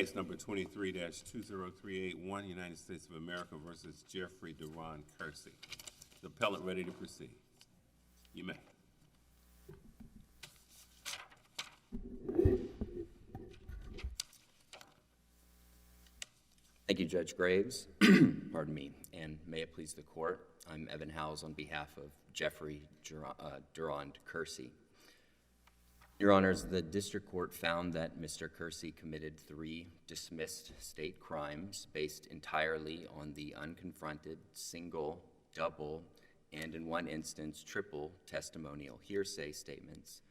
Case number 23-20381, United States of America versus Jeffrey Duran Kersee. The appellant ready to proceed. You may. Thank you, Judge Graves. Pardon me, and may it please the court. I'm Evan Howze on behalf of Jeffrey Duran Kersee. Your Honors, the district court found that Mr. Kersee committed 3 dismissed state crimes based entirely on the unconfronted, single, double, and in one instance, triple testimonial hearsay statements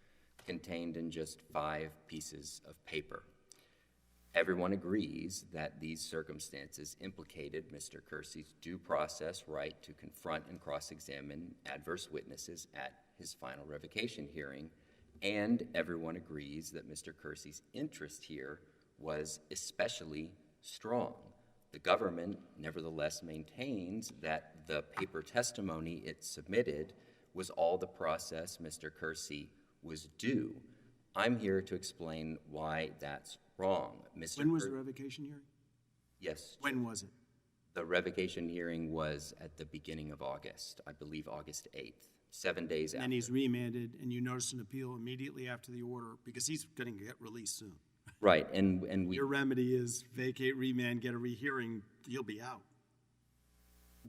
contained in just 5 pieces of paper. Everyone agrees that these circumstances implicated Mr. Kersee's due process right to confront and cross-examine adverse witnesses at his final revocation hearing, and everyone agrees that Mr. Kersee's interest here was especially strong. The government nevertheless maintains that the paper testimony it submitted was all the process Mr. Kersee was due. I'm here to explain why that's wrong. When was the revocation hearing? Yes. When was it? The revocation hearing was at the beginning of August, I believe August 8th, 7 days after. And he's remanded, and you notice an appeal immediately after the order, because he's going to get released soon. Right, and we... Your remedy is vacate, remand, get a rehearing, you'll be out.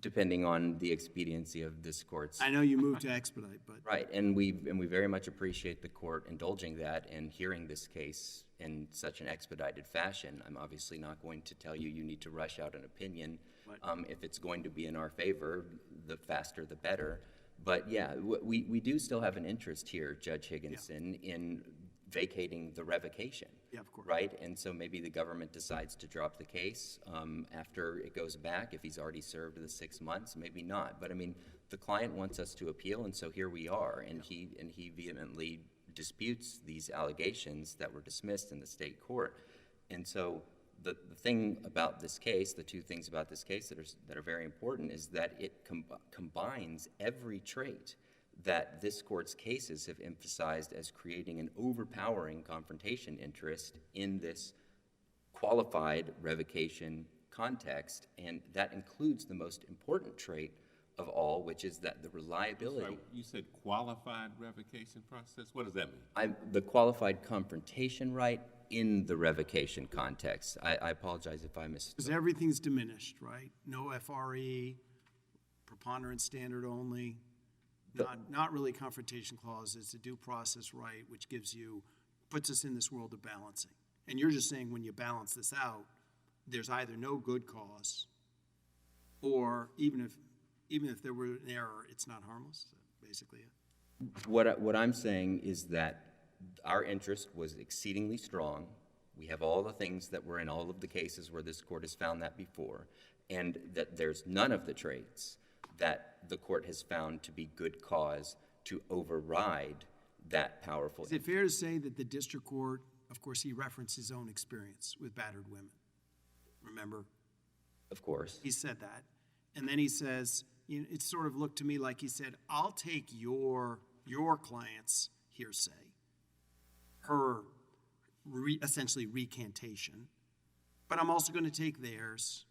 Depending on the expediency of this court's... I know you moved to expedite, but... Right, and we very much appreciate the court indulging that and hearing this case in such an expedited fashion. I'm obviously not going to tell you you need to rush out an opinion. If it's going to be in our favor, the faster the better. But yeah, we do still have an interest here, Judge Higginson, in vacating the revocation. Yeah, of course. Right, and so maybe the government decides to drop the case after it goes back. If he's already served the 6 months, maybe not. But I mean, the client wants us to appeal, and so here we are. And he vehemently disputes these allegations that were dismissed in the state court. And so the thing about this case, the 2 things about this case that are very important, is that it combines every trait that this court's cases have emphasized as creating an overpowering confrontation interest in this qualified revocation context, and that includes the most important trait of all, which is that the reliability... Sorry, you said qualified revocation process? What does that mean? The qualified confrontation right in the revocation context. I apologize if I missed... Because everything's diminished, right? No FRE, preponderance standard only. Not really confrontation clause. It's a due process right, which puts us in this world of balancing. And you're just saying when you balance this out, there's either no good cause, or even if there were an error, it's not harmless. Basically, it. What I'm saying is that our interest was exceedingly strong. We have all the things that were in all of the cases where this court has found that before, and that there's none of the traits that the court has found to be good cause to override that powerful... Is it fair to say that the district court, of course, he referenced his own experience with battered women, remember? Of course. He said that. And then he says, it sort of looked to me like he said, I'll take your client's hearsay, her essentially recantation, but I'm also going to take theirs.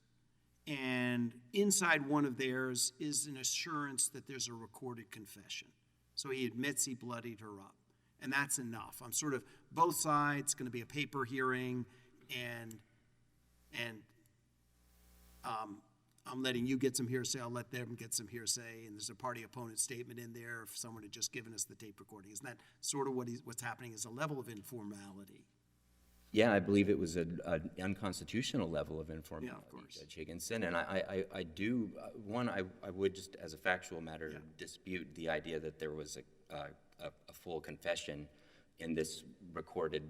And inside one of theirs is an assurance that there's a recorded confession. So he admits he bloodied her up. And that's enough. I'm sort of both sides, going to be a paper hearing, and I'm letting you get some hearsay, I'll let them get some hearsay, and there's a party opponent statement in there if someone had just given us the tape recording. Isn't that sort of what's happening is a level of informality? Yeah, I believe it was an unconstitutional level of informality, yeah, of course. Judge Higginson. And I do, I would just as a factual matter dispute the idea that there was a full confession in this recorded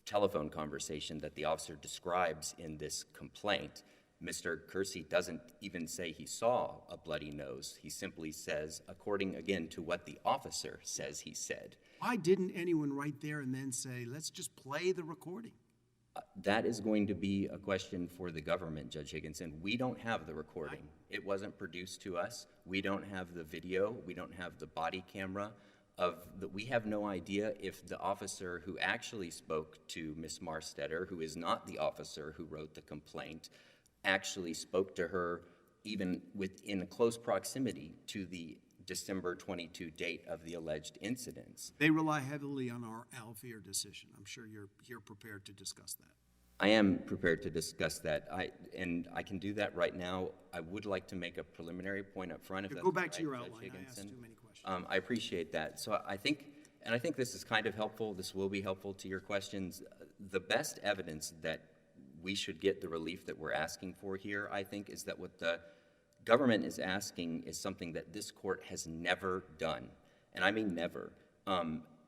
telephone conversation that the officer describes in this complaint. Mr. Kersee doesn't even say he saw a bloody nose. He simply says, according, again, to what the officer says he said. Why didn't anyone right there and then say, let's just play the recording? That is going to be a question for the government, Judge Higginson. We don't have the recording. It wasn't produced to us. We don't have the video. We don't have the body camera. we have no idea if the officer who actually spoke to Miss Marstetter, who is not the officer who wrote the complaint, actually spoke to her even within close proximity to the December 22 date of the alleged incidents. They rely heavily on our Alvear decision. I'm sure you're prepared to discuss that. I am prepared to discuss that, and I can do that right now. I would like to make a preliminary point up front. If that's Go back all to right, your Judge outline. I asked Higginson. too many questions. I appreciate that. So I think this is kind of helpful. This will be helpful to your questions. The best evidence that we should get the relief that we're asking for here, I think, is that what the government is asking is something that this court has never done. And I mean never.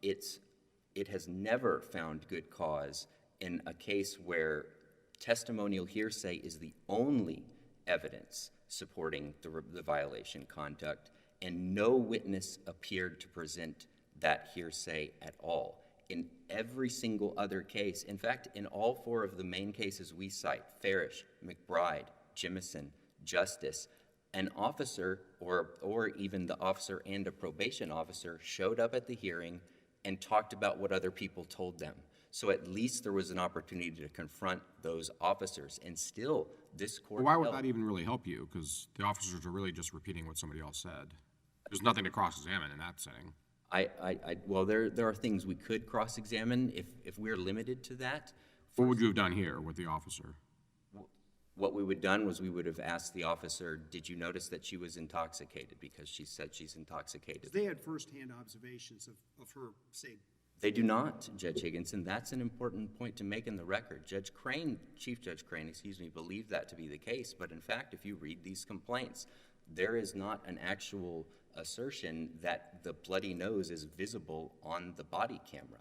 It has never found good cause in a case where testimonial hearsay is the only evidence supporting the violation conduct, and no witness appeared to present that hearsay at all. In every single other case, in fact, in all four of the main cases we cite, Farish, McBride, Jimison, Justice, an officer or even the officer and a probation officer showed up at the hearing and talked about what other people told them. So at least there was an opportunity to confront those officers, and still this court Why would held- that even really help you? Because the officers are really just repeating what somebody else said. There's nothing to cross-examine in that setting. Well, there are things we could cross-examine if we're limited to that. What would you have done here with the officer? What we would have done was we would have asked the officer, did you notice that she was intoxicated? Because she said she's intoxicated. They had firsthand observations of her, say, They do not, Judge Higginson. That's an important point to make in the record. Chief Judge Crane, believed that to be the case. But in fact, if you read these complaints, there is not an actual assertion that the bloody nose is visible on the body camera,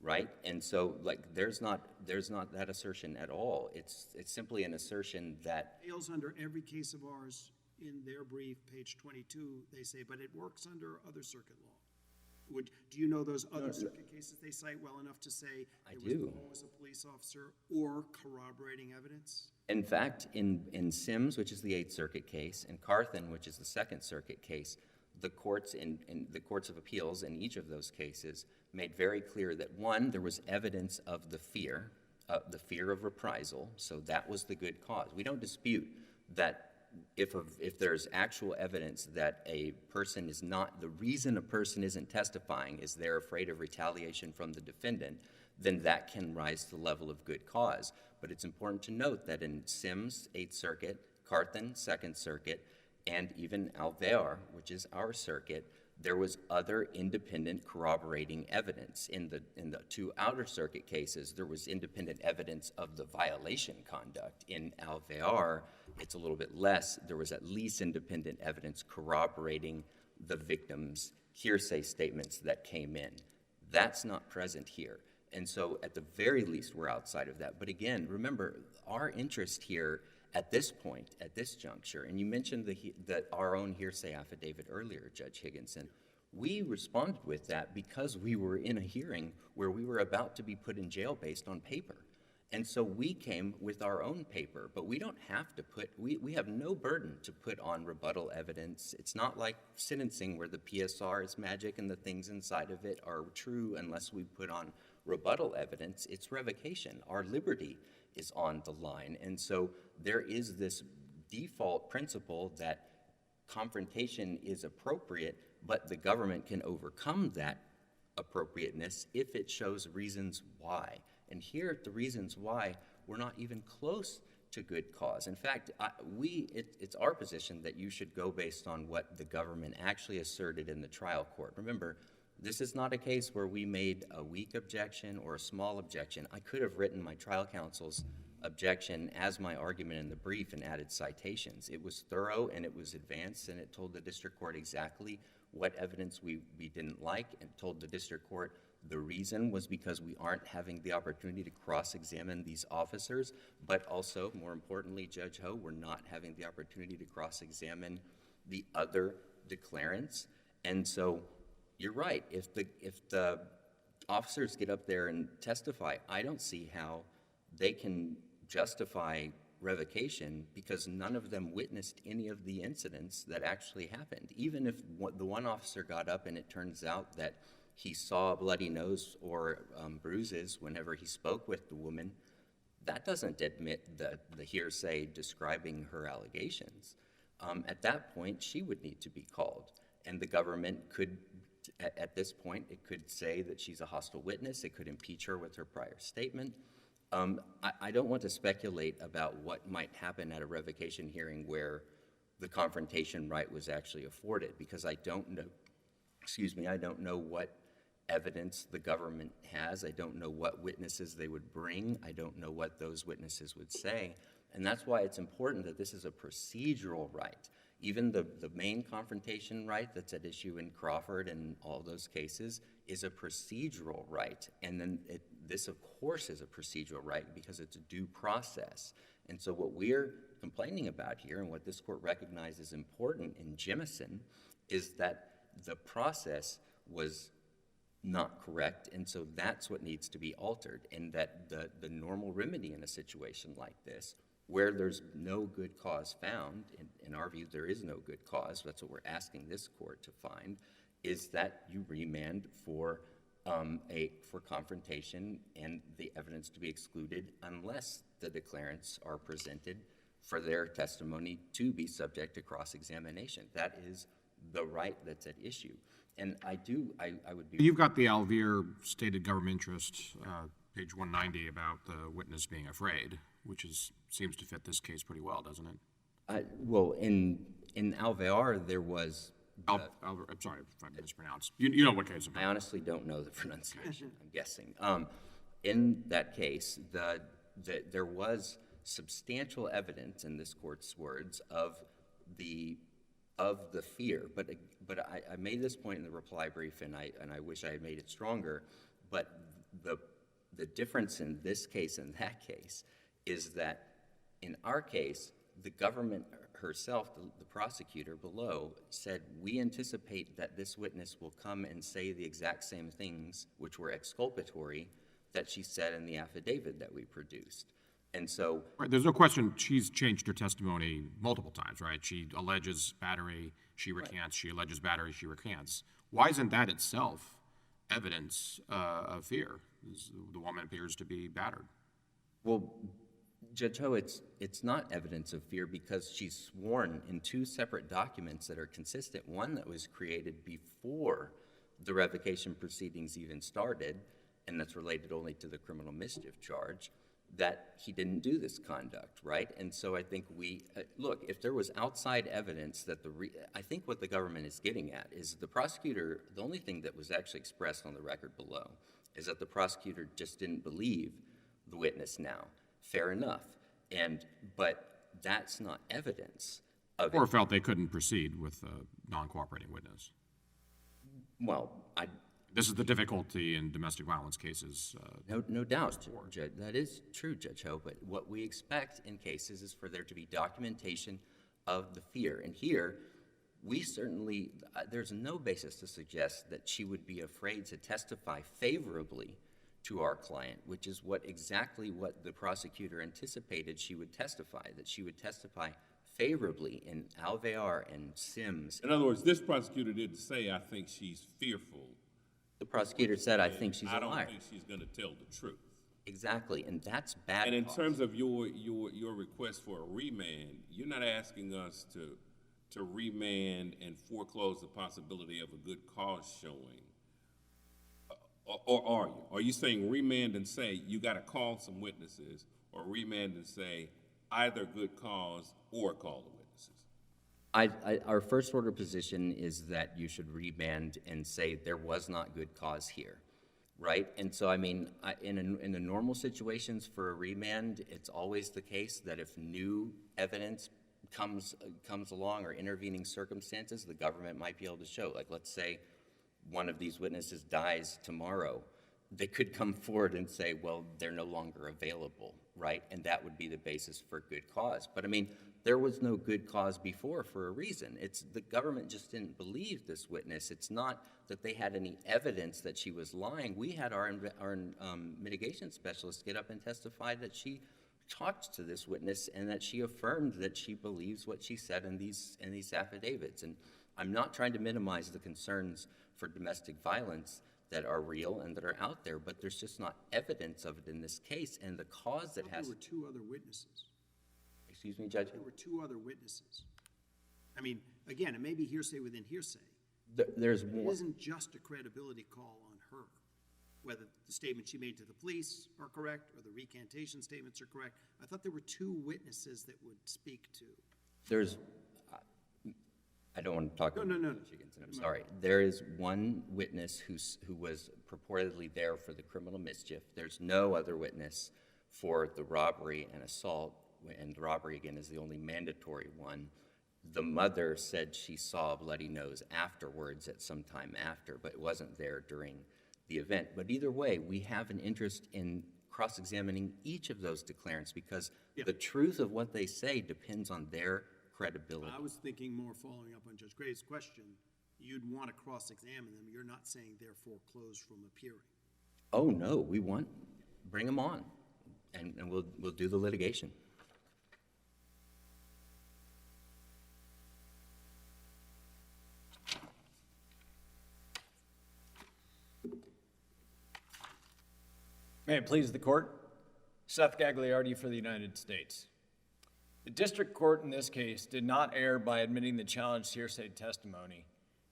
right? And so, there's not that assertion at all. It's simply an assertion that fails under every case of ours. In their brief, page 22, they say, but it works under other circuit law. Do you know those other circuit cases they cite well enough to say I there do. was a police officer or corroborating evidence? in fact, in Sims, which is the Eighth Circuit case, and Carthen, which is the Second Circuit case, the courts in the courts of appeals in each of those cases made very clear that, one, there was evidence of the fear of reprisal, so that was the good cause. We don't dispute that if there's actual evidence that a person is not, the reason a person isn't testifying is they're afraid of retaliation from the defendant, then that can rise to the level of good cause. But it's important to note that in Sims, Eighth Circuit, Carthen, Second Circuit, and even Alvear, which is our circuit, there was other independent corroborating evidence. In the two outer circuit cases, there was independent evidence of the violation conduct. In Alvear, it's a little bit less. There was at least independent evidence corroborating the victim's hearsay statements that came in. That's not present here. And so at the very least, we're outside of that. But again, remember, our interest here at this point, at this juncture, and you mentioned our own hearsay affidavit earlier, Judge Higginson, we responded with that because we were in a hearing where we were about to be put in jail based on paper. And so we came with our own paper, but we don't have to we have no burden to put on rebuttal evidence. It's not like sentencing where the PSR is magic and the things inside of it are true unless we put on rebuttal evidence. It's revocation. Our liberty is on the line. And so there is this default principle that confrontation is appropriate, but the government can overcome that appropriateness if it shows reasons why. And here, the reasons why, we're not even close to good cause. In fact, it's our position that you should go based on what the government actually asserted in the trial court. Remember, this is not a case where we made a weak objection or a small objection. I could have written my trial counsel's objection as my argument in the brief and added citations. It was thorough and it was advanced, and it told the district court exactly what evidence we didn't like, and told the district court the reason was because we aren't having the opportunity to cross-examine these officers, but also, more importantly, Judge Ho, we're not having the opportunity to cross-examine the other declarants. And so you're right. If the officers get up there and testify, I don't see how they can justify revocation because none of them witnessed any of the incidents that actually happened. Even if the one officer got up and it turns out that he saw a bloody nose or bruises whenever he spoke with the woman, that doesn't admit the hearsay describing her allegations. At that point, she would need to be called. And the government could, at this point, it could say that she's a hostile witness. It could impeach her with her prior statement. I don't want to speculate about what might happen at a revocation hearing where the confrontation right was actually afforded, because I don't know, I don't know what evidence the government has. I don't know what witnesses they would bring. I don't know what those witnesses would say. And that's why it's important that this is a procedural right. Even the main confrontation right that's at issue in Crawford and all those cases is a procedural right. And then this, of course, is a procedural right because it's a due process. And so what we're complaining about here and what this court recognizes important in Jimison is that the process was not correct, and so that's what needs to be altered, and that the normal remedy in a situation like this, where there's no good cause found, in our view there is no good cause, that's what we're asking this court to find, is that you remand for confrontation and the evidence to be excluded unless the declarants are presented for their testimony to be subject to cross-examination. That is the right that's at issue. And I would be... You've got the Alvear stated government interest, page 190, about the witness being afraid, which seems to fit this case pretty well, doesn't it? Well, in Alvear, there was... I'm sorry if I mispronounced. You know what case I'm I honestly don't know the pronunciation, I'm guessing. In that case, there was substantial evidence, in this court's words, of the fear. But I made this point in the reply brief, and I wish I had made it stronger. But the difference in this case and that case is that in our case, the government herself, the prosecutor below, said, we anticipate that this witness will come and say the exact same things, which were exculpatory, that she said in the affidavit that we produced. And so... Right, there's no question she's changed her testimony multiple times, right? She alleges battery, she recants, right. She alleges battery, she recants. Why isn't that itself evidence of fear? The woman appears to be battered. Well, Judge Ho, it's not evidence of fear because she's sworn in two separate documents that are consistent. One that was created before the revocation proceedings even started, and that's related only to the criminal mischief charge, that he didn't do this conduct, right? And so I think look, if there was outside evidence that I think what the government is getting at is the prosecutor, the only thing that was actually expressed on the record below is that the prosecutor just didn't believe the witness now. Fair enough. But that's not evidence of Or felt they couldn't proceed with a non-cooperating witness. Well, This is the difficulty in domestic violence cases. No doubt, Judge. That is true, Judge Ho, but what we expect in cases is for there to be documentation of the fear. And here, there's no basis to suggest that she would be afraid to testify favorably to our client, which is exactly what the prosecutor anticipated she would testify, that she would testify favorably in Alvear and Sims. In other words, this prosecutor didn't say, I think she's fearful. The prosecutor said, I think she's a liar. I don't think she's going to tell the truth. Exactly, and that's bad. And in terms of your request for a remand, you're not asking us to remand and foreclose the possibility of a good cause showing. Or are you? Are you saying remand and say you got to call some witnesses, or remand and say either good cause or call the witnesses? Our first order position is that you should remand and say there was not good cause here, right? And so, I mean, in the normal situations for a remand, it's always the case that if new evidence comes along or intervening circumstances, the government might be able to show. Like, let's say one of these witnesses dies tomorrow, they could come forward and say, well, they're no longer available, right? And that would be the basis for good cause. But I mean, there was no good cause before for a reason. It's the government just didn't believe this witness. It's not that they had any evidence that she was lying. We had our mitigation specialist get up and testify that she talked to this witness and that she affirmed that she believes what she said in these affidavits. And I'm not trying to minimize the concerns for domestic violence that are real and that are out there, but there's just not evidence of it in this case. And the cause that has... There were two other witnesses. Excuse me, Judge? There were two other witnesses. I mean, again, it may be hearsay within hearsay. There's It more. isn't just a credibility call on her, whether the statements she made to the police are correct or the recantation statements are correct. I thought there were two witnesses that would speak to. There's... I don't want to talk about No. Judge Higginson, I'm sorry. There is one witness who was purportedly there for the criminal mischief. There's no other witness for the robbery and assault, and the robbery, again, is the only mandatory one. The mother said she saw a bloody nose afterwards at some time after, but it wasn't there during the event. But either way, we have an interest in cross-examining each of those declarants because the truth of what they say depends on their credibility. I was thinking more following up on Judge Gray's question, you'd want to cross-examine them. You're not saying they're foreclosed from appearing. Oh, no, we want, bring them on, and we'll do the litigation. May it please the court. Seth Gagliardi for the United States. The district court in this case did not err by admitting the challenged hearsay testimony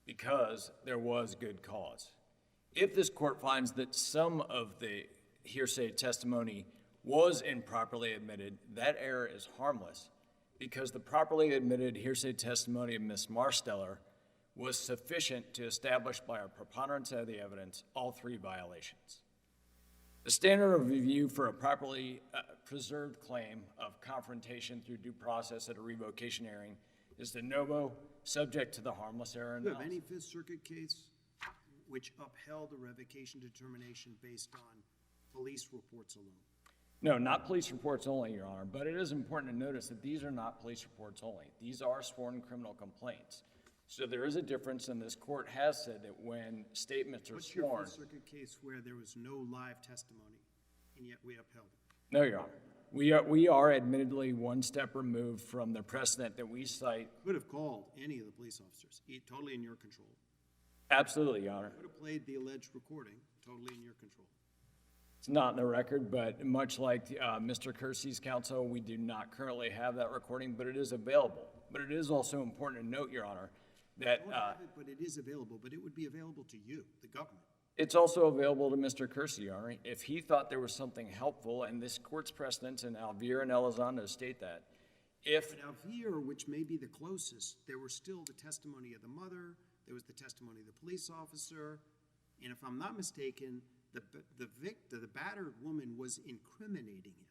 because there was good cause. If this court finds that some of the hearsay testimony was improperly admitted, that error is harmless because the properly admitted hearsay testimony of Ms. Marsteller was sufficient to establish by a preponderance of the evidence all three violations. The standard of review for a properly preserved claim of confrontation through due process at a revocation hearing is de novo, subject to the harmless error Do you have analysis. any Fifth Circuit case which upheld a revocation determination based on police reports alone? No, not police reports only, Your Honor, but it is important to notice that these are not police reports only. These are sworn criminal complaints. So there is a difference, and this court has said that when statements are What's your sworn. Fifth Circuit case where there was no live testimony, and yet we upheld it? No, Your Honor. We are admittedly one step removed from the precedent that we cite. Could have called any of the police officers, totally in your control. Absolutely, Your Honor. Could have played the alleged recording, totally in your control. It's not in the record, but much like Mr. Kersee's counsel, we do not currently have that recording, but it is available. But it is also important to note, Your Honor, that I don't have it, but it is available, but it would be available to you, the government. it's also available to Mr. Kersee, Your Honor. If he thought there was something helpful, and this court's precedents in Alvear and Elizondo state that, if But Alvear, which may be the closest, there was still the testimony of the mother, there was the testimony of the police officer, and if I'm not mistaken, the battered woman was incriminating him.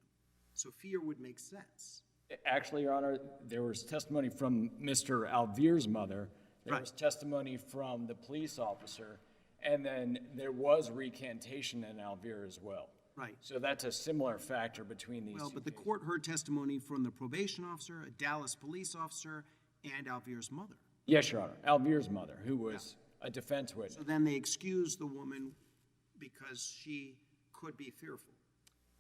So fear would make sense. actually, Your Honor, there was testimony from Mr. Alvear's mother, there was testimony from the police officer, and then there was recantation in Alvear as well. Right. So that's a similar factor between these Well, two but the cases. court heard testimony from the probation officer, a Dallas police officer, and Alvear's mother. Yes, Your Honor, Alvear's mother, who was a defense witness. So then they excused the woman because she could be fearful.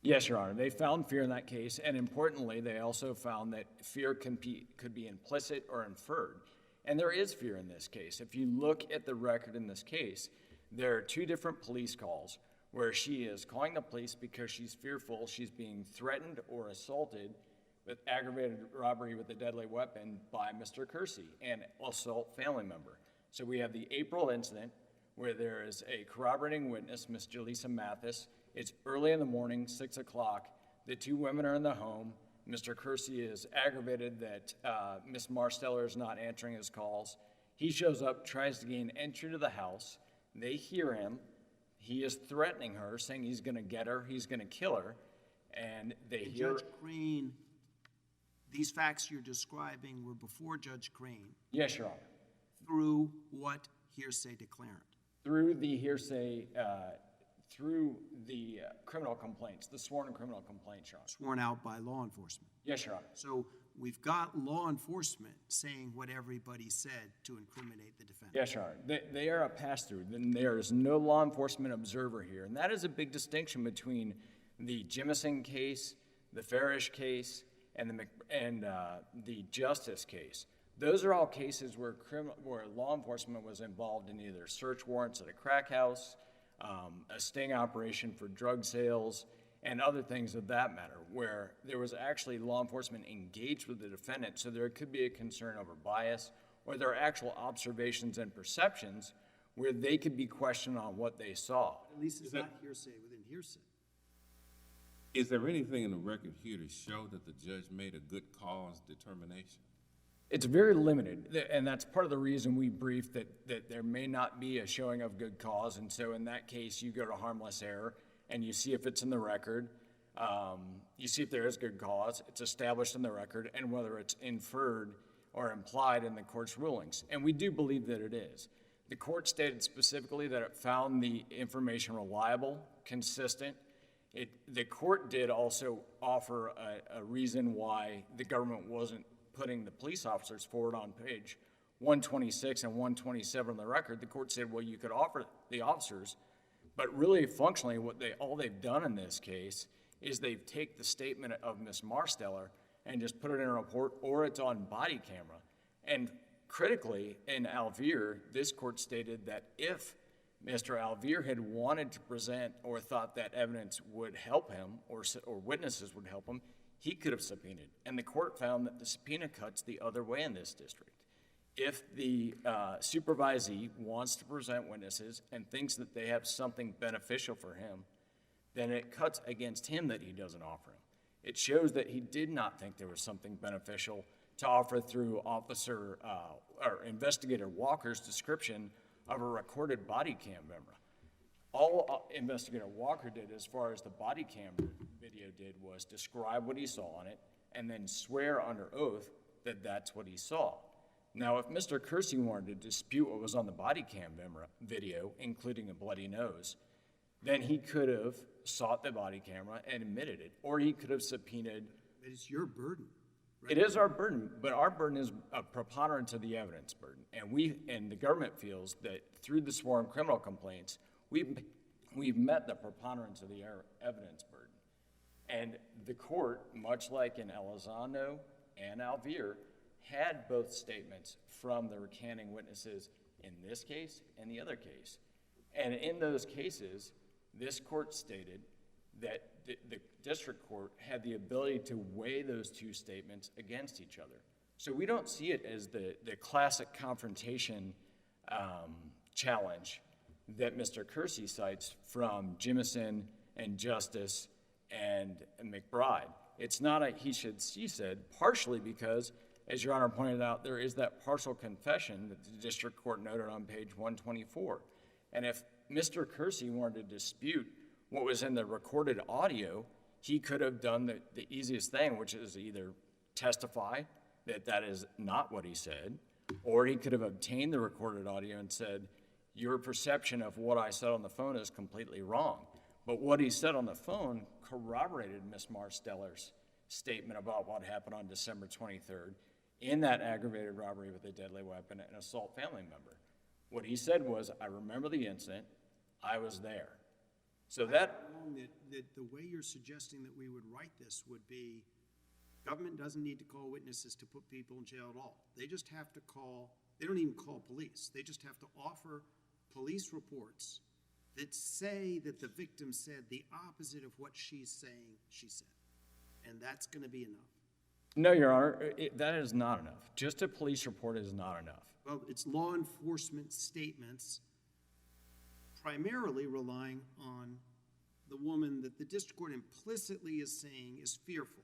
Yes, Your Honor, they found fear in that case, and importantly, they also found that fear could be implicit or inferred. And there is fear in this case. If you look at the record in this case, there are two different police calls where she is calling the police because she's fearful she's being threatened or assaulted with aggravated robbery with a deadly weapon by Mr. Kersee, an assault family member. So we have the April incident where there is a corroborating witness, Miss Jaleesa Mathis. It's early in the morning, 6 o'clock. The two women are in the home. Mr. Kersee is aggravated that Miss Marsteller is not answering his calls. He shows up, tries to gain entry to the house. They hear him. He is threatening her, saying he's going to get her, he's going to kill her. And they And hear... Judge Crane, these facts you're describing were before Judge Crane. Yes, Your Honor. Through what hearsay declarant? Through the hearsay, through the criminal complaints, the sworn criminal complaints, Your Honor. Sworn out by law enforcement. Yes, Your Honor. So we've got law enforcement saying what everybody said to incriminate the defendant. Yes, Your Honor. They are a pass-through. Then there is no law enforcement observer here. And that is a big distinction between the Jimison case, the Farish case, and the Justice case. Those are all cases where law enforcement was involved in either search warrants at a crack house, a sting operation for drug sales, and other things of that matter, where there was actually law enforcement engaged with the defendant, so there could be a concern over bias, or there are actual observations and perceptions where they could be questioned on what they saw. At least it's not hearsay within hearsay. Is there anything in the record here to show that the judge made a good cause determination? It's very limited, and that's part of the reason we briefed that there may not be a showing of good cause, and so in that case, you go to harmless error, and you see if it's in the record, you see if there is good cause, it's established in the record, and whether it's inferred or implied in the court's rulings. And we do believe that it is. The court stated specifically that it found the information reliable, consistent. The court did also offer a reason why the government wasn't putting the police officers forward on page 126 and 127 of the record. The court said, well, you could offer the officers, but really functionally all they've done in this case is they've taken the statement of Ms. Marsteller and just put it in a report, or it's on body camera. And critically, in Alvear, this court stated that if Mr. Alvear had wanted to present or thought that evidence would help him or witnesses would help him, he could have subpoenaed. And the court found that the subpoena cuts the other way in this district. If the supervisee wants to present witnesses and thinks that they have something beneficial for him, then it cuts against him that he doesn't offer him. It shows that he did not think there was something beneficial to offer through Investigator Walker's description of a recorded body cam camera. All Investigator Walker did as far as the body cam video did was describe what he saw on it and then swear under oath that that's what he saw. Now, if Mr. Kersee wanted to dispute what was on the body cam video, including a bloody nose, then he could have sought the body camera and admitted it, or he could have subpoenaed. But it's your burden. Right? It is our burden, but our burden is a preponderance of the evidence burden. And the government feels that through the sworn criminal complaints, we've met the preponderance of the evidence burden. And the court, much like in Elizondo and Alvear, had both statements from the recanting witnesses in this case and the other case. And in those cases, this court stated that the district court had the ability to weigh those two statements against each other. So we don't see it as the classic confrontation challenge that Mr. Kersee cites from Jimison and Justice and McBride. It's not a he said, she said, partially because, as Your Honor pointed out, there is that partial confession that the district court noted on page 124. And if Mr. Kersee wanted to dispute what was in the recorded audio, he could have done the easiest thing, which is either testify that that is not what he said, or he could have obtained the recorded audio and said, your perception of what I said on the phone is completely wrong. But what he said on the phone corroborated Ms. Marsteller's statement about what happened on December 23rd in that aggravated robbery with a deadly weapon and assault family member. What he said was, I remember the incident, I was there. So that the way you're suggesting that we would write this would be, government doesn't need to call witnesses to put people in jail at all. They just have to they don't even call police. They just have to offer police reports that say that the victim said the opposite of what she's saying she said. And that's going to be enough. No, Your Honor, that is not enough. Just a police report is not enough. Well, it's law enforcement statements primarily relying on the woman that the district court implicitly is saying is fearful.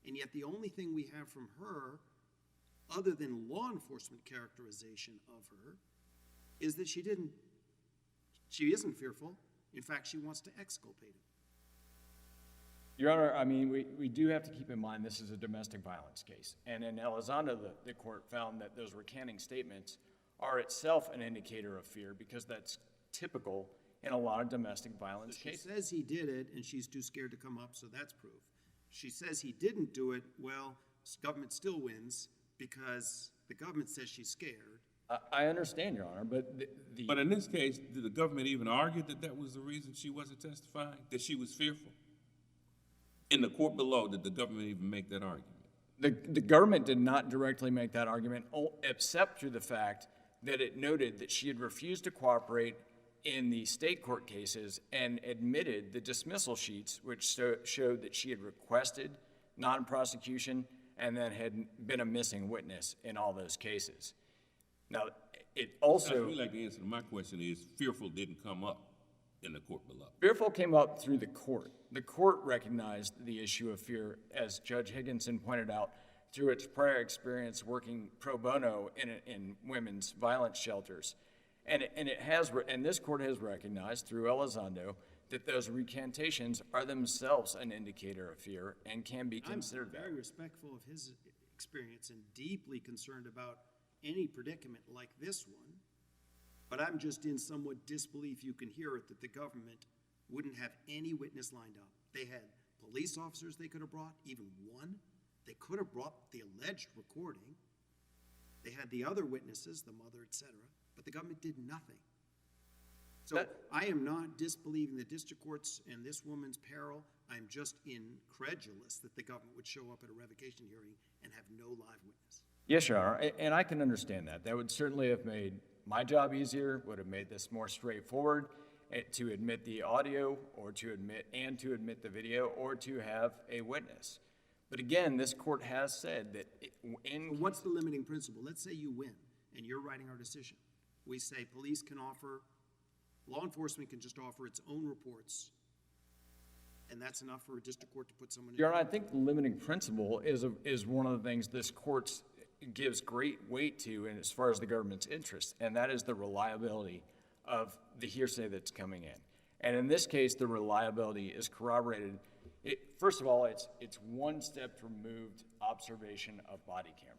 And yet the only thing we have from her, other than law enforcement characterization of her, is that she isn't fearful. In fact, she wants to exculpate him. Your Honor, I mean, we do have to keep in mind this is a domestic violence case. And in Elizondo, the court found that those recanting statements are itself an indicator of fear because that's typical in a lot of domestic violence cases. She says he did it, and she's too scared to come up, so that's proof. She says he didn't do it, well, government still wins because the government says she's scared. I understand, Your Honor, but But in this case, did the government even argue that that was the reason she wasn't testifying, that she was fearful? In the court below, did the government even make that argument? The government did not directly make that argument, except through the fact that it noted that she had refused to cooperate in the state court cases and admitted the dismissal sheets, which showed that she had requested non-prosecution and then had been a missing witness in all those cases. Now, it also... I'd like the answer to my question is, fearful didn't come up in the court below. Fearful came up through the court. The court recognized the issue of fear, as Judge Higginson pointed out, through its prior experience working pro bono in women's violence shelters. And this court has recognized through Elizondo that those recantations are themselves an indicator of fear and can be considered that. I'm very respectful of his experience and deeply concerned about any predicament like this one. But I'm just in somewhat disbelief, you can hear it, that the government wouldn't have any witness lined up. They had police officers they could have brought, even one. They could have brought the alleged recording. They had the other witnesses, the mother, etc. But the government did nothing. So I am not disbelieving the district courts and this woman's peril. I'm just incredulous that the government would show up at a revocation hearing and have no live witness. Yes, Your Honor, and I can understand that. That would certainly have made my job easier, would have made this more straightforward to admit the audio or to admit the video or to have a witness. But again, this court has said that what's the limiting principle? Let's say you win and you're writing our decision. We say law enforcement can just offer its own reports, and that's enough for a district court to put someone in. Your Honor, I think the limiting principle is one of the things this court gives great weight to, and as far as the government's interest, and that is the reliability of the hearsay that's coming in. And in this case, the reliability is corroborated. First of all, it's one step removed observation of body camera.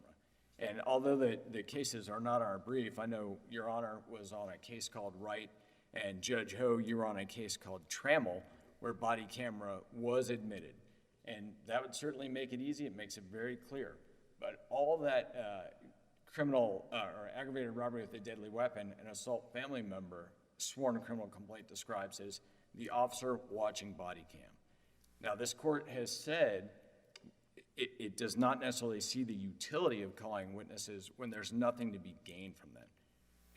And although the cases are not our brief, I know Your Honor was on a case called Wright, and Judge Ho, you were on a case called Trammell, where body camera was admitted. And that would certainly make it easy. It makes it very clear. But all that criminal or aggravated robbery with a deadly weapon and assault family member sworn criminal complaint describes as the officer watching body cam. Now, this court has said it does not necessarily see the utility of calling witnesses when there's nothing to be gained from them.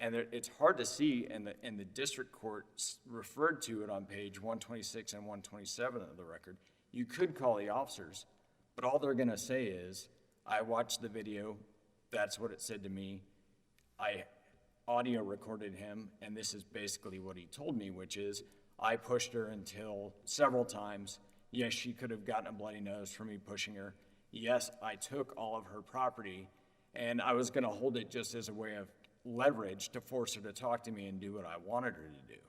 And it's hard to see, and the district court referred to it on page 126 and 127 of the record. You could call the officers, but all they're going to say is, I watched the video, that's what it said to me, I audio recorded him, and this is basically what he told me, which is, I pushed her until several times. Yes, she could have gotten a bloody nose from me pushing her. Yes, I took all of her property, and I was going to hold it just as a way of leverage to force her to talk to me and do what I wanted her to do.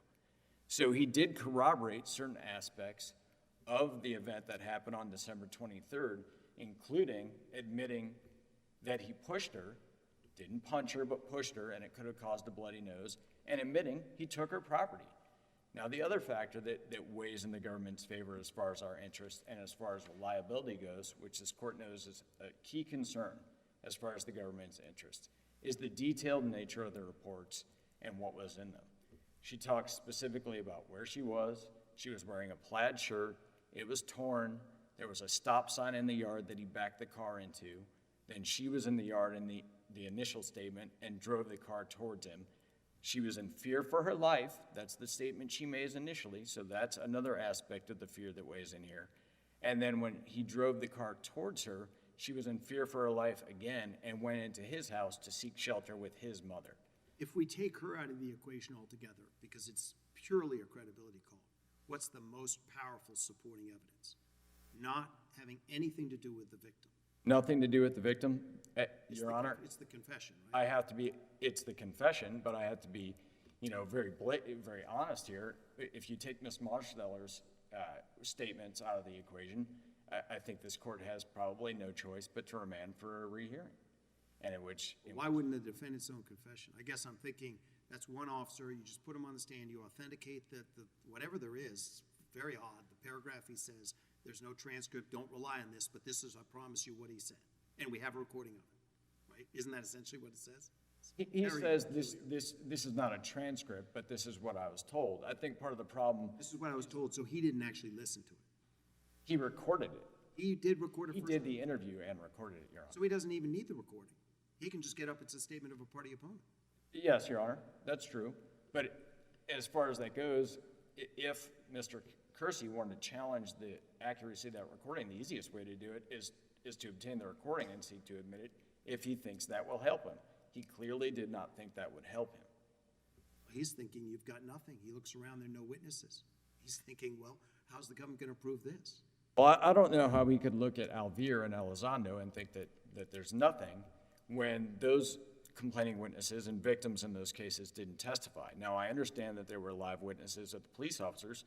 So he did corroborate certain aspects of the event that happened on December 23rd, including admitting that he pushed her, didn't punch her, but pushed her, and it could have caused a bloody nose, and admitting he took her property. Now, the other factor that weighs in the government's favor as far as our interest and as far as reliability goes, which this court knows is a key concern as far as the government's interest, is the detailed nature of the reports and what was in them. She talks specifically about where she was wearing a plaid shirt, it was torn, there was a stop sign in the yard that he backed the car into, then she was in the yard in the initial statement and drove the car towards him. She was in fear for her life, that's the statement she made initially, so that's another aspect of the fear that weighs in here. And then when he drove the car towards her, she was in fear for her life again and went into his house to seek shelter with his mother. If we take her out of the equation altogether, because it's purely a credibility call, what's the most powerful supporting evidence? Not having anything to do with the victim. Nothing to do with the victim, Your Honor. It's the confession, right? It's the confession, but I have to be, very honest here. If you take Ms. Marsteller's statements out of the equation, I think this court has probably no choice but to remand for a rehearing. And in which... Why wouldn't the defendant's own confession? I guess I'm thinking that's one officer, you just put him on the stand, you authenticate that whatever there is, very odd. The paragraph he says, there's no transcript, don't rely on this, but this is, I promise you, what he said. And we have a recording of it, right? Isn't that essentially what it says? He says this is not a transcript, but this is what I was told. I think part of the problem... This is what I was told, so he didn't actually listen to it. He recorded it. He did record it He first. did the interview and recorded it, Your Honor. So he doesn't even need the recording. He can just get up, it's a statement of a party opponent. Yes, Your Honor, that's true. But as far as that goes, if Mr. Kersee wanted to challenge the accuracy of that recording, the easiest way to do it is to obtain the recording and seek to admit it if he thinks that will help him. He clearly did not think that would help him. He's thinking you've got nothing. He looks around, there are no witnesses. He's thinking, well, how's the government going to prove this? Well, I don't know how we could look at Alvear and Elizondo and think that there's nothing when those complaining witnesses and victims in those cases didn't testify. Now, I understand that there were live witnesses of the police officers,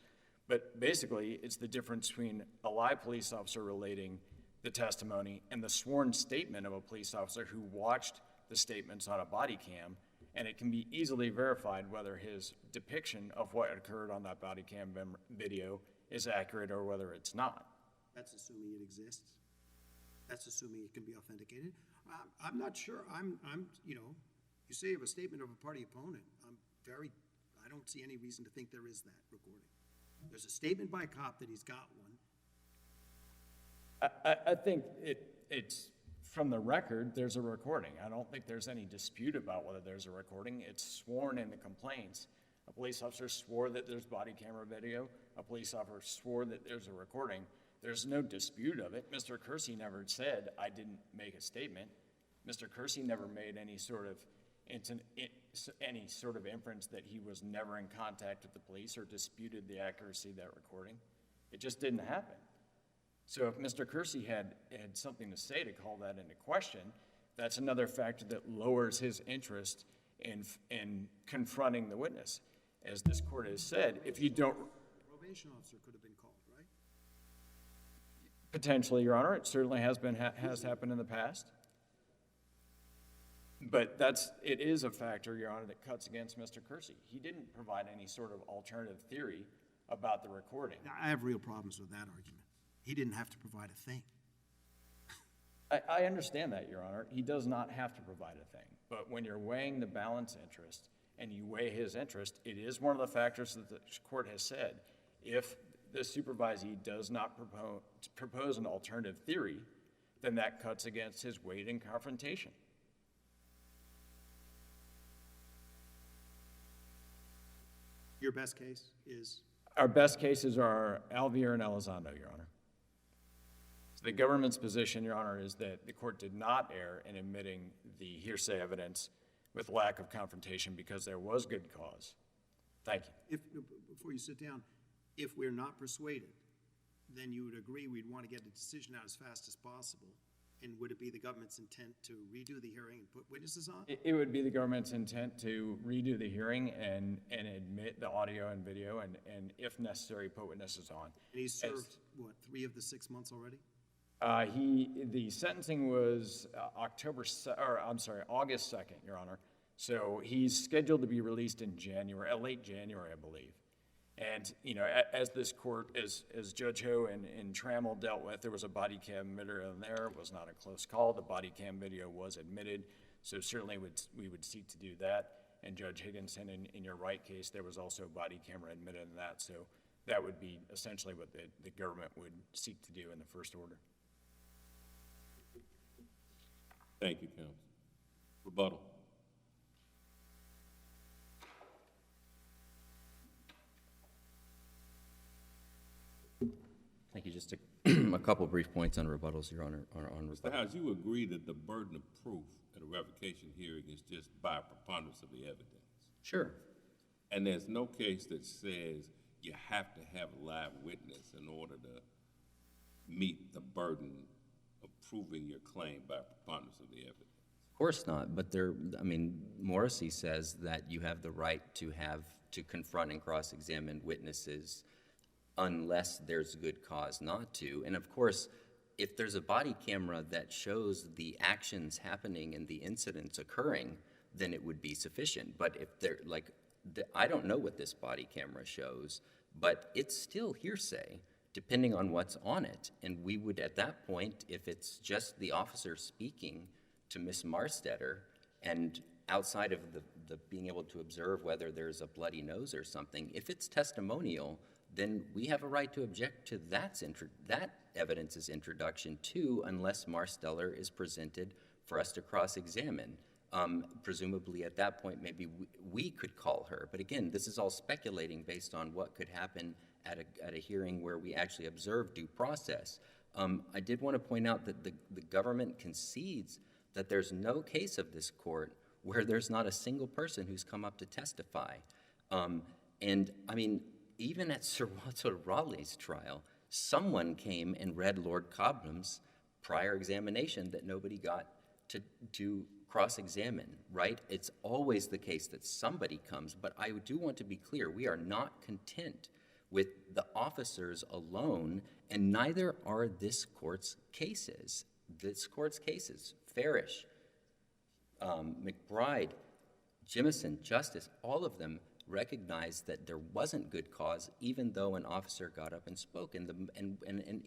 but basically it's the difference between a live police officer relating the testimony and the sworn statement of a police officer who watched the statements on a body cam, and it can be easily verified whether his depiction of what occurred on that body cam video is accurate or whether it's not. That's assuming it exists. That's assuming it can be authenticated. I'm not sure. You say you have a statement of a party opponent. I don't see any reason to think there is that recording. There's a statement by a cop that he's got one. I think it's from the record, there's a recording. I don't think there's any dispute about whether there's a recording. It's sworn in the complaints. A police officer swore that there's body camera video. A police officer swore that there's a recording. There's no dispute of it. Mr. Kersee never said, I didn't make a statement. Mr. Kersee never made any sort of inference that he was never in contact with the police or disputed the accuracy of that recording. It just didn't happen. So if Mr. Kersee had something to say to call that into question, that's another factor that lowers his interest in confronting the witness. As this court has said, if you don't... Probation officer could have been called, right? Potentially, Your Honor, it certainly has happened in the past. But it is a factor, Your Honor, that cuts against Mr. Kersee. He didn't provide any sort of alternative theory about the recording. I have real problems with that argument. He didn't have to provide a thing. I understand that, Your Honor. He does not have to provide a thing. But when you're weighing the balance interest and you weigh his interest, it is one of the factors that the court has said. If the supervisee does not propose an alternative theory, then that cuts against his weight in confrontation. Your best case is? Our best cases are Alvear and Elizondo, Your Honor. So the government's position, Your Honor, is that the court did not err in admitting the hearsay evidence with lack of confrontation because there was good cause. Thank you. Before you sit down, if we're not persuaded, then you would agree we'd want to get a decision out as fast as possible. And would it be the government's intent to redo the hearing and put witnesses on? It would be the government's intent to redo the hearing and admit the audio and video and if necessary, put witnesses on. And he's served, 3 of the 6 months already? The sentencing was August 2nd, Your Honor. So he's scheduled to be released in late January, I believe. And, as this court, as Judge Ho and Trammell dealt with, there was a body cam video in there. It was not a close call. The body cam video was admitted. So certainly we would seek to do that. And Judge Higginson, in your right case, there was also a body camera admitted in that. So that would be essentially what the government would seek to do in the first order. Thank you, Counsel. Rebuttal. Thank you. Just a couple brief points on rebuttals, Your Honor. Mr. Howze, you agree that the burden of proof at a revocation hearing is just by preponderance of the evidence? Sure. And there's no case that says you have to have a live witness in order to meet the burden of proving your claim by preponderance of the evidence? Of course not, but Morrissey says that you have the right to confront and cross-examine witnesses unless there's good cause not to. And of course, if there's a body camera that shows the actions happening and the incidents occurring, then it would be sufficient. But if I don't know what this body camera shows, but it's still hearsay, depending on what's on it. And we would, at that point, if it's just the officer speaking to Miss Marstetter, and outside of the being able to observe whether there's a bloody nose or something, if it's testimonial, then we have a right to object to that evidence's introduction too, unless Marsteller is presented for us to cross-examine. Presumably at that point, maybe we could call her. But again, this is all speculating based on what could happen at a hearing where we actually observe due process. I did want to point out that the government concedes that there's no case of this court where there's not a single person who's come up to testify. And I mean, even at Sir Walter Raleigh's trial, someone came and read Lord Cobham's prior examination that nobody got to cross-examine, right? It's always the case that somebody comes, but I do want to be clear, we are not content with the officers alone, and neither are this court's cases. This court's cases, Farish, McBride, Jimison, Justice, all of them recognized that there wasn't good cause, even though an officer got up and spoke. And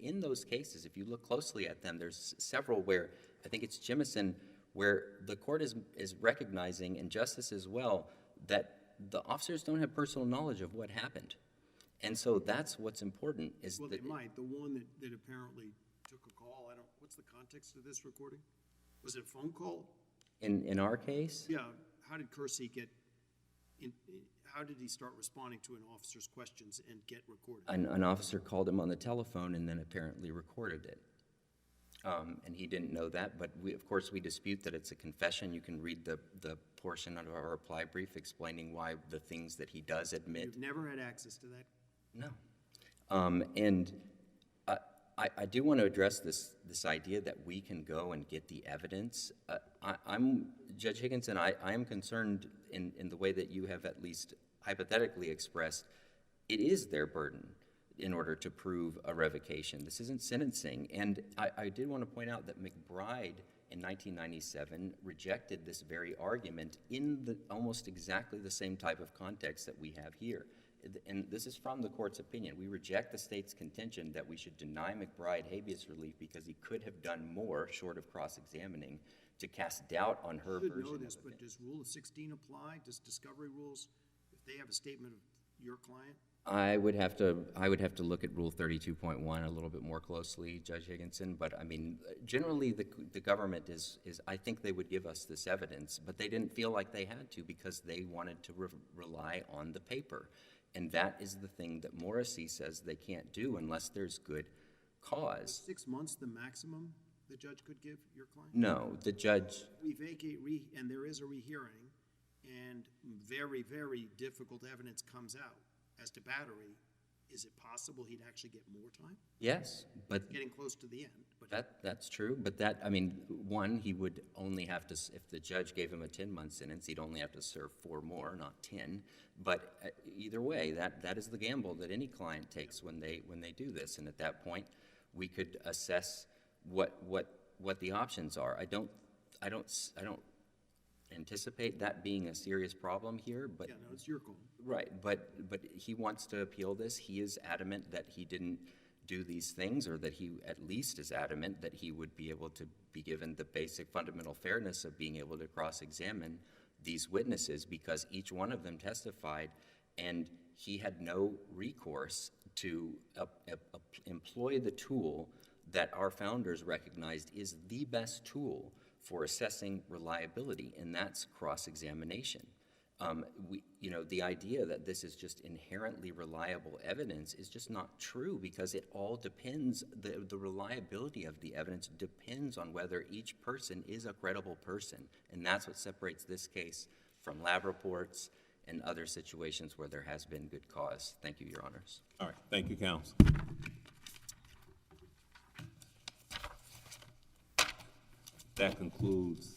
in those cases, if you look closely at them, there's several where, I think it's Jimison, where the court is recognizing, and Justice as well, that the officers don't have personal knowledge of what happened. And so that's what's important. Well, they might. The one that apparently took a call, what's the context of this recording? Was it a phone call? In our case? Yeah. How did Kersee how did he start responding to an officer's questions and get recorded? An officer called him on the telephone and then apparently recorded it. And he didn't know that, but of course we dispute that it's a confession. You can read the portion of our reply brief explaining why the things that he does admit. You've never had access to that? No. And I do want to address this idea that we can go and get the evidence. Judge Higginson, I am concerned in the way that you have at least hypothetically expressed, it is their burden in order to prove a revocation. This isn't sentencing. And I did want to point out that McBride in 1997 rejected this very argument in almost exactly the same type of context that we have here. And this is from the court's opinion. We reject the state's contention that we should deny McBride habeas relief because he could have done more, short of cross-examining, to cast doubt on her version of events. You should know this, but does Rule 16 apply? Does discovery rules, if they have a statement of your client? I would have to look at Rule 32.1 a little bit more closely, Judge Higginson. But I mean, generally the government is I think they would give us this evidence, but they didn't feel like they had to because they wanted to rely on the paper. And that is the thing that Morrissey says they can't do unless there's good cause. Is 6 months the maximum the judge could give your client? No, the judge. We vacate, and there is a rehearing, and very, very difficult evidence comes out as to battery. Is it possible he'd actually get more time? Yes, but Getting close to the end. But that's true. But that, I mean, one, he would only have to, if the judge gave him a 10-month sentence, he'd only have to serve 4 more, not 10. But either way, that is the gamble that any client takes when they do this. And at that point, we could assess what the options are. I don't anticipate that being a serious problem here, but yeah, no, it's your call. Right, but he wants to appeal this. He is adamant that he didn't do these things, or that he at least is adamant that he would be able to be given the basic fundamental fairness of being able to cross-examine these witnesses because each one of them testified, and he had no recourse to employ the tool that our founders recognized is the best tool for assessing reliability, and that's cross-examination. The idea that this is just inherently reliable evidence is just not true because it all depends, the reliability of the evidence depends on whether each person is a credible person, and that's what separates this case from lab reports and other situations where there has been good cause. Thank you, Your Honors. All right, thank you, counsel. That concludes